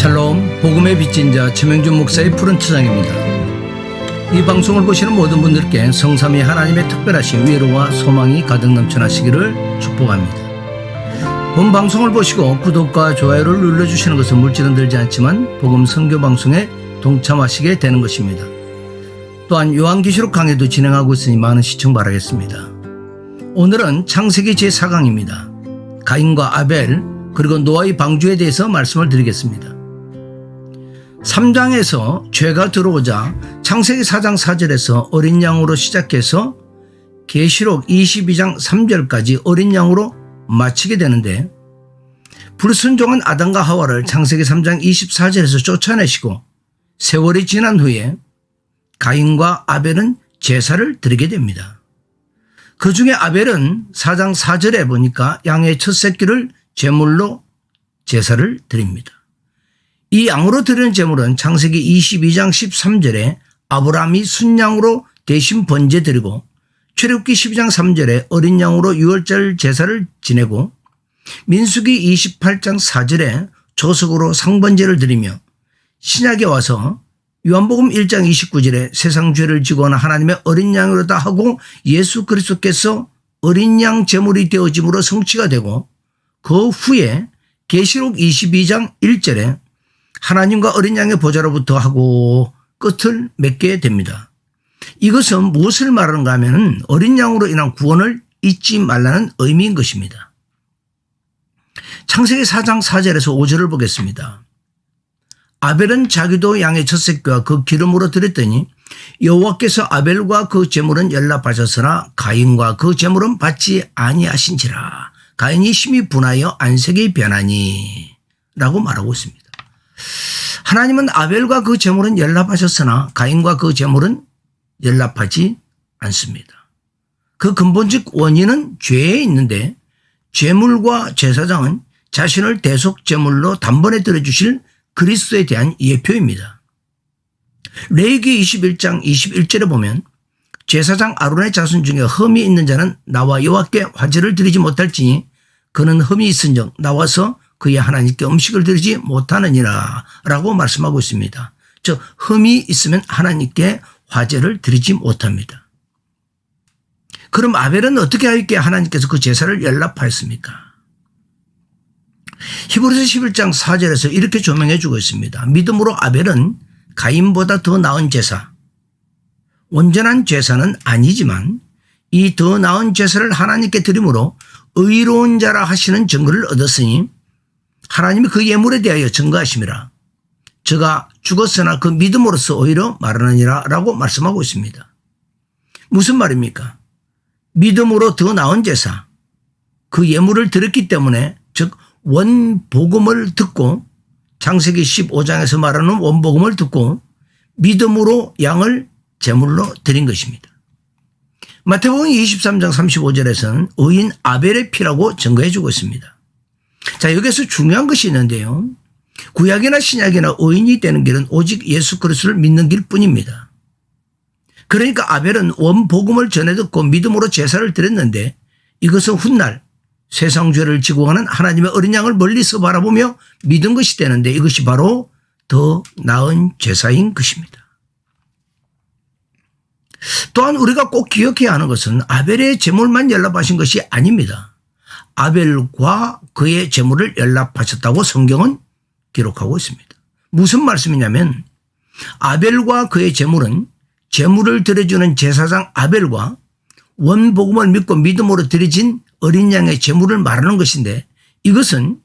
샬롬, 복음의 빚진 자 최명준 목사의 푸른 투장입니다. 이 방송을 보시는 모든 분들께 성삼위 하나님의 특별하신 위로와 소망이 가득 넘쳐나시기를 축복합니다. 본 방송을 보시고 구독과 좋아요를 눌러주시는 것은 물질은 들지 않지만 복음 선교 방송에 동참하시게 되는 것입니다. 또한 요한계시록 강의도 진행하고 있으니 많은 시청 바라겠습니다. 오늘은 창세기 제4강입니다. 가인과 아벨 그리고 노아의 방주에 대해서 말씀을 드리겠습니다. 3장에서 죄가 들어오자 창세기 4장 4절에서 어린 양으로 시작해서 계시록 22장 3절까지 어린 양으로 마치게 되는데, 불순종한 아담과 하와를 창세기 3장 24절에서 쫓아내시고 세월이 지난 후에 가인과 아벨은 제사를 드리게 됩니다. 그 중에 아벨은 4장 4절에 보니까 양의 첫 새끼를 제물로 제사를 드립니다. 이 양으로 드리는 제물은 창세기 22장 13절에 아브라함이 순양으로 대신 번제 드리고, 출애굽기 12장 3절에 어린 양으로 유월절 제사를 지내고, 민수기 28장 4절에 조석으로 상번제를 드리며, 신약에 와서 요한복음 1장 29절에 세상 죄를 지고 온 하나님의 어린 양으로다 하고 예수 그리스도께서 어린 양 제물이 되어짐으로 성취가 되고, 그 후에 계시록 22장 1절에 하나님과 어린 양의 보좌로부터 하고 끝을 맺게 됩니다. 이것은 무엇을 말하는가 하면 어린 양으로 인한 구원을 잊지 말라는 의미인 것입니다. 창세기 4장 4절에서 5절을 보겠습니다. 아벨은 자기도 양의 첫 새끼와 그 기름으로 드렸더니 여호와께서 아벨과 그 제물은 연락하셨으나 가인과 그 제물은 받지 아니하신지라. 가인이 심히 분하여 안색이 변하니 라고 말하고 있습니다. 하나님은 아벨과 그 제물은 연락하셨으나 가인과 그 제물은 연락하지 않습니다. 그 근본적 원인은 죄에 있는데, 제물과 제사장은 자신을 대속 제물로 단번에 드려주실 그리스도에 대한 예표입니다. 레위기 21장 21절에 보면 제사장 아론의 자손 중에 흠이 있는 자는 나와 여호와께 화제를 드리지 못할지니 그는 흠이 있은즉 나와서 그의 하나님께 음식을 드리지 못하느니라 라고 말씀하고 있습니다. 즉 흠이 있으면 하나님께 화제를 드리지 못합니다. 그럼 아벨은 어떻게 하였기에 하나님께서 그 제사를 연락하였습니까? 히브리서 11장 4절에서 이렇게 조명해 주고 있습니다. 믿음으로 아벨은 가인보다 더 나은 제사, 온전한 제사는 아니지만 이 더 나은 제사를 하나님께 드림으로 의로운 자라 하시는 증거를 얻었으니 하나님이 그 예물에 대하여 증거하심이라. 저가 죽었으나 그 믿음으로써 오히려 말하느니라 라고 말씀하고 있습니다. 무슨 말입니까? 믿음으로 더 나은 제사, 그 예물을 드렸기 때문에, 즉 원복음을 듣고, 창세기 15장에서 말하는 원복음을 듣고 믿음으로 양을 제물로 드린 것입니다. 마태복음 23장 35절에서는 의인 아벨의 피라고 증거해 주고 있습니다. 자, 여기서 중요한 것이 있는데요. 구약이나 신약이나 의인이 되는 길은 오직 예수 그리스도를 믿는 길뿐입니다. 그러니까 아벨은 원복음을 전해 듣고 믿음으로 제사를 드렸는데, 이것은 훗날 세상 죄를 지고 가는 하나님의 어린 양을 멀리서 바라보며 믿은 것이 되는데, 이것이 바로 더 나은 제사인 것입니다. 또한 우리가 꼭 기억해야 하는 것은 아벨의 제물만 연락하신 것이 아닙니다. 아벨과 그의 제물을 연락하셨다고 성경은 기록하고 있습니다. 무슨 말씀이냐면, 아벨과 그의 제물은 제물을 드려주는 제사장 아벨과 원복음을 믿고 믿음으로 드려진 어린 양의 제물을 말하는 것인데, 이것은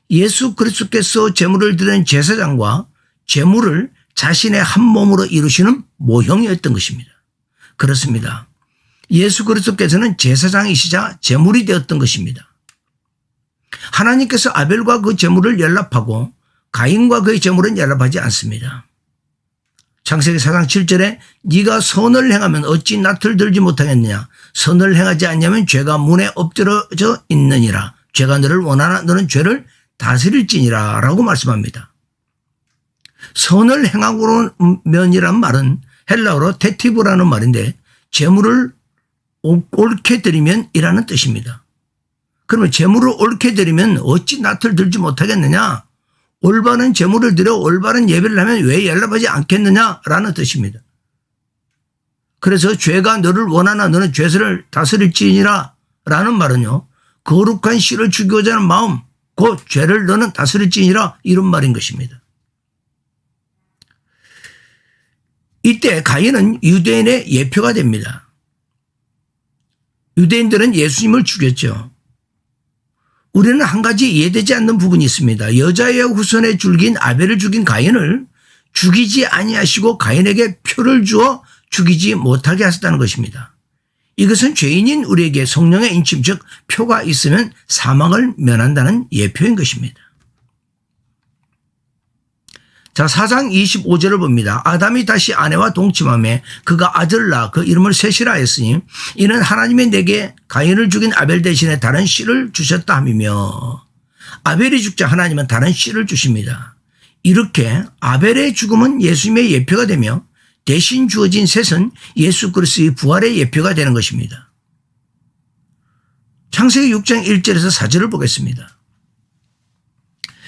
예수 그리스도께서 제물을 드리는 제사장과 제물을 자신의 한 몸으로 이루시는 모형이었던 것입니다. 그렇습니다. 예수 그리스도께서는 제사장이시자 제물이 되었던 것입니다. 하나님께서 아벨과 그 제물을 연락하고 가인과 그의 제물은 연락하지 않습니다. 창세기 4장 7절에 네가 선을 행하면 어찌 낫을 들지 못하겠느냐, 선을 행하지 않냐면 죄가 문에 엎드러져 있느니라, 죄가 너를 원하나 너는 죄를 다스릴지니라 라고 말씀합니다. 선을 행하고면이란 말은 헬라어로 테티브라는 말인데, 제물을 옳게 드리면 이라는 뜻입니다. 그러면 제물을 옳게 드리면 어찌 낫을 들지 못하겠느냐? 올바른 제물을 드려 올바른 예배를 하면 왜 연락하지 않겠느냐라는 뜻입니다. 그래서 죄가 너를 원하나 너는 죄를 다스릴지니라 라는 말은요, 거룩한 씨를 죽이고자 하는 마음, 곧 죄를 너는 다스릴지니라, 이런 말인 것입니다. 이때 가인은 유대인의 예표가 됩니다. 유대인들은 예수님을 죽였죠. 우리는 한 가지 이해되지 않는 부분이 있습니다. 여자의 후손의 줄기인 아벨을 죽인 가인을 죽이지 아니하시고 가인에게 표를 주어 죽이지 못하게 하셨다는 것입니다. 이것은 죄인인 우리에게 성령의 인침, 즉 표가 있으면 사망을 면한다는 예표인 것입니다. 자, 4장 25절을 봅니다. 아담이 다시 아내와 동침하며 그가 아들을 낳아 그 이름을 셋이라 했으니 이는 하나님이 내게 가인을 죽인 아벨 대신에 다른 씨를 주셨다 함이며, 아벨이 죽자 하나님은 다른 씨를 주십니다. 이렇게 아벨의 죽음은 예수님의 예표가 되며 대신 주어진 셋은 예수 그리스도의 부활의 예표가 되는 것입니다. 창세기 6장 1절에서 4절을 보겠습니다.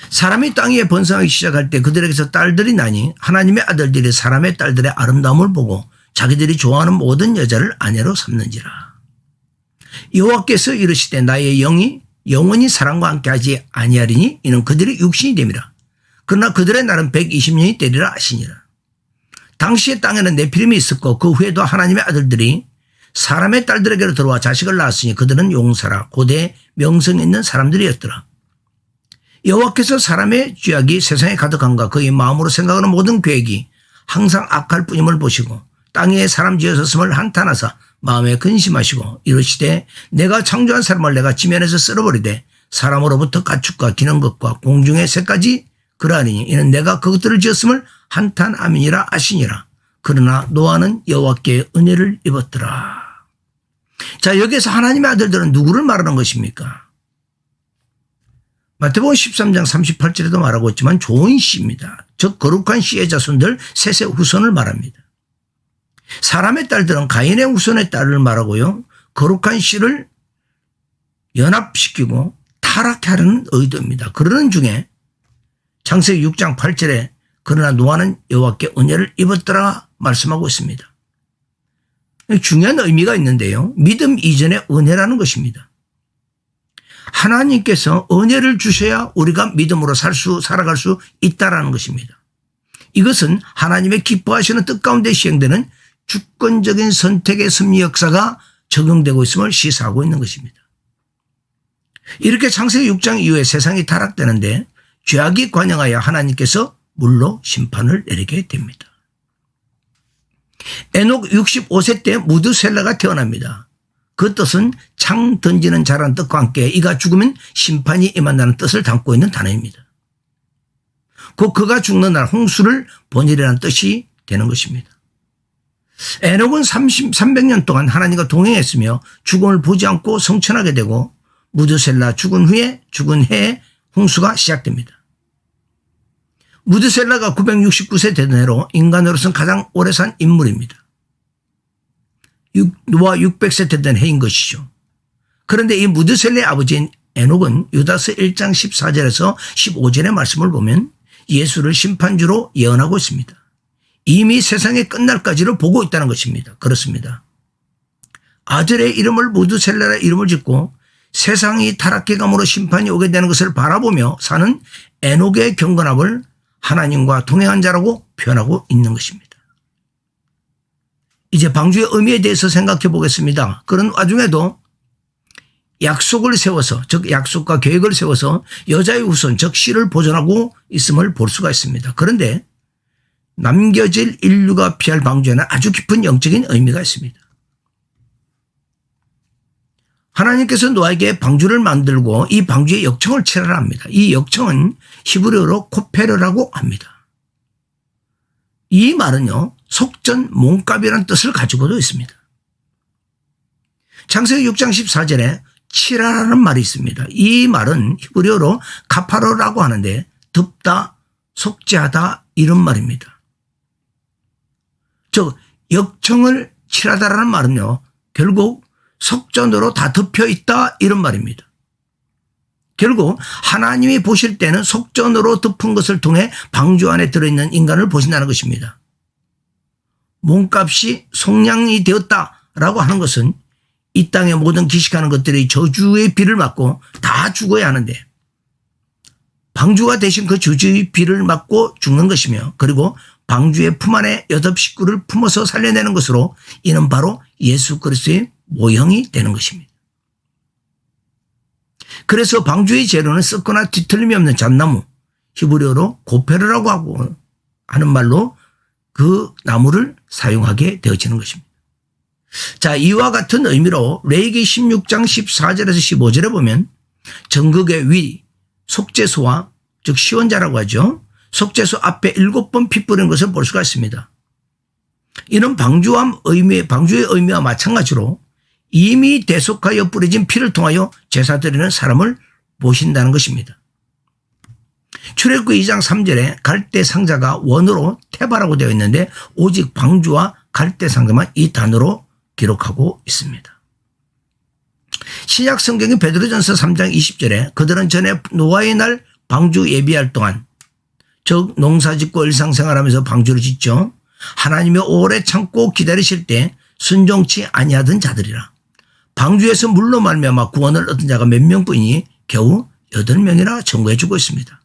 사람이 땅 위에 번성하기 시작할 때 그들에게서 딸들이 나니 하나님의 아들들이 사람의 딸들의 아름다움을 보고 자기들이 좋아하는 모든 여자를 아내로 삼는지라. 여호와께서 이르시되 나의 영이 영원히 사람과 함께 하지 아니하리니 이는 그들이 육신이 됨이라. 그러나 그들의 날은 120년이 되리라 하시니라. 당시의 땅에는 네피림이 있었고 그 후에도 하나님의 아들들이 사람의 딸들에게로 들어와 자식을 낳았으니 그들은 용사라 고대 명성 있는 사람들이었더라. 여호와께서 사람의 죄악이 세상에 가득함과 그의 마음으로 생각하는 모든 계획이 항상 악할 뿐임을 보시고 땅 위에 사람 지으셨음을 한탄하사 마음에 근심하시고 이르시되 내가 창조한 사람을 내가 지면에서 쓸어버리되 사람으로부터 가축과 기는 것과 공중의 새까지 그러하니 이는 내가 그것들을 지었음을 한탄함이니라 하시니라. 그러나 노아는 여호와께 은혜를 입었더라. 자, 여기에서 하나님의 아들들은 누구를 말하는 것입니까? 마태복음 13장 38절에도 말하고 있지만 좋은 씨입니다. 즉 거룩한 씨의 자손들 셋의 후손을 말합니다. 사람의 딸들은 가인의 후손의 딸을 말하고요, 거룩한 씨를 연합시키고 타락해 하려는 의도입니다. 그러는 중에 창세기 6장 8절에 그러나 노아는 여호와께 은혜를 입었더라 말씀하고 있습니다. 중요한 의미가 있는데요, 믿음 이전의 은혜라는 것입니다. 하나님께서 은혜를 주셔야 우리가 믿음으로 살아갈 수 있다라는 것입니다. 이것은 하나님의 기뻐하시는 뜻 가운데 시행되는 주권적인 선택의 섭리 역사가 적용되고 있음을 시사하고 있는 것입니다. 이렇게 창세기 6장 이후에 세상이 타락되는데 죄악이 관영하여 하나님께서 물로 심판을 내리게 됩니다. 에녹 65세 때 무드셀라가 태어납니다. 그 뜻은 창 던지는 자라는 뜻과 함께 이가 죽으면 심판이 임한다는 뜻을 담고 있는 단어입니다. 곧 그가 죽는 날 홍수를 보내리라는 뜻이 되는 것입니다. 에녹은 300년 동안 하나님과 동행했으며 죽음을 보지 않고 성천하게 되고 무드셀라 죽은 해에 홍수가 시작됩니다. 무드셀라가 969세 되던 해로 인간으로서는 가장 오래 산 인물입니다. 노아 600세 되던 해인 것이죠. 그런데 이 무드셀라의 아버지인 에녹은 유다서 1장 14절에서 15절의 말씀을 보면 예수를 심판주로 예언하고 있습니다. 이미 세상의 끝날까지를 보고 있다는 것입니다. 그렇습니다. 아들의 이름을 무드셀라의 이름을 짓고 세상이 타락해감으로 심판이 오게 되는 것을 바라보며 사는 에녹의 경건함을 하나님과 동행한 자라고 표현하고 있는 것입니다. 이제 방주의 의미에 대해서 생각해 보겠습니다. 그런 와중에도 약속을 세워서, 즉 약속과 계획을 세워서 여자의 후손, 즉 씨를 보존하고 있음을 볼 수가 있습니다. 그런데 남겨질 인류가 피할 방주에는 아주 깊은 영적인 의미가 있습니다. 하나님께서 노아에게 방주를 만들고 이 방주의 역청을 칠하라 합니다. 이 역청은 히브리어로 코페르라고 합니다. 이 말은요, 속전 몸값이라는 뜻을 가지고도 있습니다. 창세기 6장 14절에 칠하라는 말이 있습니다. 이 말은 히브리어로 카파로라고 하는데 덮다, 속죄하다 이런 말입니다. 즉 역청을 칠하다라는 말은요, 결국 속전으로 다 덮여 있다 이런 말입니다. 결국 하나님이 보실 때는 속전으로 덮은 것을 통해 방주 안에 들어있는 인간을 보신다는 것입니다. 몸값이 속량이 되었다라고 하는 것은 이 땅의 모든 기식하는 것들이 저주의 비를 맞고 다 죽어야 하는데 방주가 대신 그 저주의 비를 맞고 죽는 것이며 그리고 방주의 품 안에 8식구를 품어서 살려내는 것으로 이는 바로 예수 그리스도의 모형이 되는 것입니다. 그래서 방주의 재료는 썩거나 뒤틀림이 없는 잣나무, 히브리어로 고페르라고 하고 하는 말로 그 나무를 사용하게 되어지는 것입니다. 자, 이와 같은 의미로 레위기 16장 14절에서 15절에 보면 정극의 위, 속죄소와 즉 시원자라고 하죠. 속죄소 앞에 7번 피 뿌리는 것을 볼 수가 있습니다. 이는 방주의 의미와 마찬가지로 이미 대속하여 뿌려진 피를 통하여 제사 드리는 사람을 보신다는 것입니다. 출애굽기 2장 3절에 갈대 상자가 원으로 테바라고 되어 있는데 오직 방주와 갈대 상자만 이 단어로 기록하고 있습니다. 신약 성경의 베드로전서 3장 20절에 그들은 전에 노아의 날 방주 예비할 동안 즉 농사짓고 일상생활하면서 방주를 짓죠. 하나님이 오래 참고 기다리실 때 순종치 아니하던 자들이라. 방주에서 물로 말미암아 구원을 얻은 자가 몇 명뿐이니 겨우 8명이나 청구해 주고 있습니다.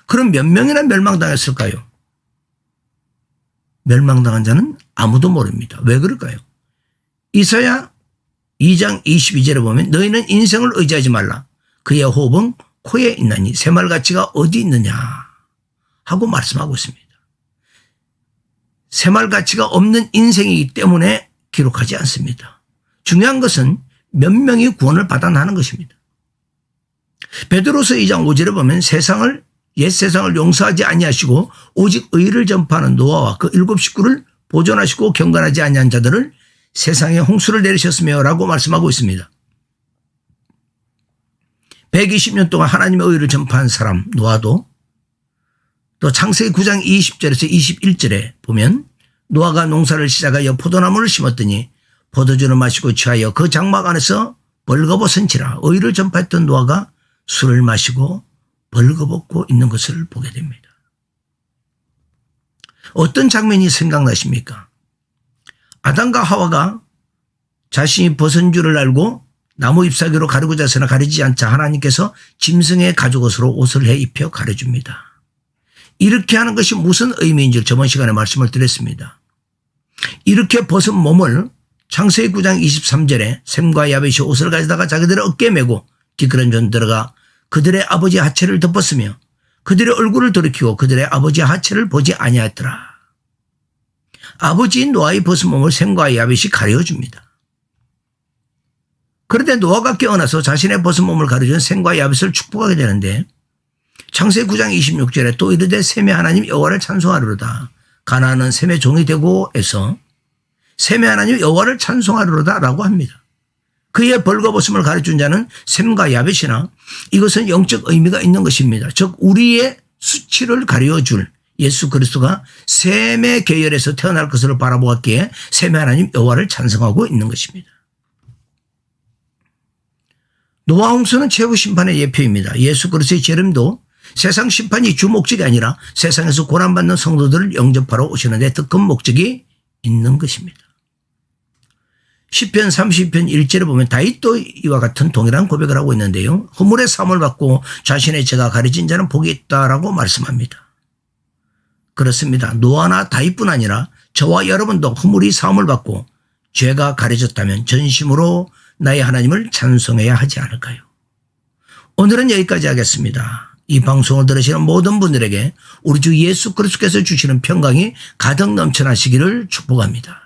그럼 몇 명이나 멸망당했을까요? 멸망당한 자는 아무도 모릅니다. 왜 그럴까요? 이사야 2장 22절에 보면 너희는 인생을 의지하지 말라. 그의 호흡은 코에 있나니 새말가치가 어디 있느냐 하고 말씀하고 있습니다. 새말가치가 없는 인생이기 때문에 기록하지 않습니다. 중요한 것은 몇 명이 구원을 받아나는 것입니다. 베드로서 2장 5절에 보면 옛 세상을 용서하지 아니하시고 오직 의를 전파하는 노아와 그 7식구를 보존하시고 경건하지 아니한 자들을 세상에 홍수를 내리셨으며 라고 말씀하고 있습니다. 120년 동안 하나님의 의를 전파한 사람 노아도 또 창세기 9장 20절에서 21절에 보면 노아가 농사를 시작하여 포도나무를 심었더니 포도주를 마시고 취하여 그 장막 안에서 벌거벗은지라. 의를 전파했던 노아가 술을 마시고 벌거벗고 있는 것을 보게 됩니다. 어떤 장면이 생각나십니까? 아담과 하와가 자신이 벗은 줄을 알고 나무 잎사귀로 가르고자 해서나 가리지 않자 하나님께서 짐승의 가죽옷으로 옷을 해 입혀 가려줍니다. 이렇게 하는 것이 무슨 의미인지 저번 시간에 말씀을 드렸습니다. 이렇게 벗은 몸을 창세기 9장 23절에 셈과 야벳이 옷을 가져다가 자기들의 어깨에 메고 기끄러운 존 들어가 그들의 아버지의 하체를 덮었으며 그들의 얼굴을 돌이키고 그들의 아버지의 하체를 보지 아니하였더라. 아버지인 노아의 벗은 몸을 셈과 야벳이 가려줍니다. 그런데 노아가 깨어나서 자신의 벗은 몸을 가려준 셈과 야벳을 축복하게 되는데 창세기 9장 26절에 또 이르되 셈의 하나님 여호와를 찬송하리로다. 가나안은 셈의 종이 되고 해서 셈의 하나님 여호와를 찬송하리로다 라고 합니다. 그의 벌거벗음을 가르친 자는 셈과 야벳이나 이것은 영적 의미가 있는 것입니다. 즉 우리의 수치를 가려줄 예수 그리스도가 셈의 계열에서 태어날 것을 바라보았기에 셈의 하나님 여호와를 찬송하고 있는 것입니다. 노아 홍수는 최후 심판의 예표입니다. 예수 그리스도의 재림도 세상 심판이 주 목적이 아니라 세상에서 고난받는 성도들을 영접하러 오시는 데 더 큰 목적이 있는 것입니다. 시편 30편 1절에 보면 다윗도 이와 같은 동일한 고백을 하고 있는데요. 허물의 사함을 받고 자신의 죄가 가려진 자는 복이 있다라고 말씀합니다. 그렇습니다. 노아나 다윗뿐 아니라 저와 여러분도 허물이 사함을 받고 죄가 가려졌다면 전심으로 나의 하나님을 찬송해야 하지 않을까요? 오늘은 여기까지 하겠습니다. 이 방송을 들으시는 모든 분들에게 우리 주 예수 그리스도께서 주시는 평강이 가득 넘쳐나시기를 축복합니다.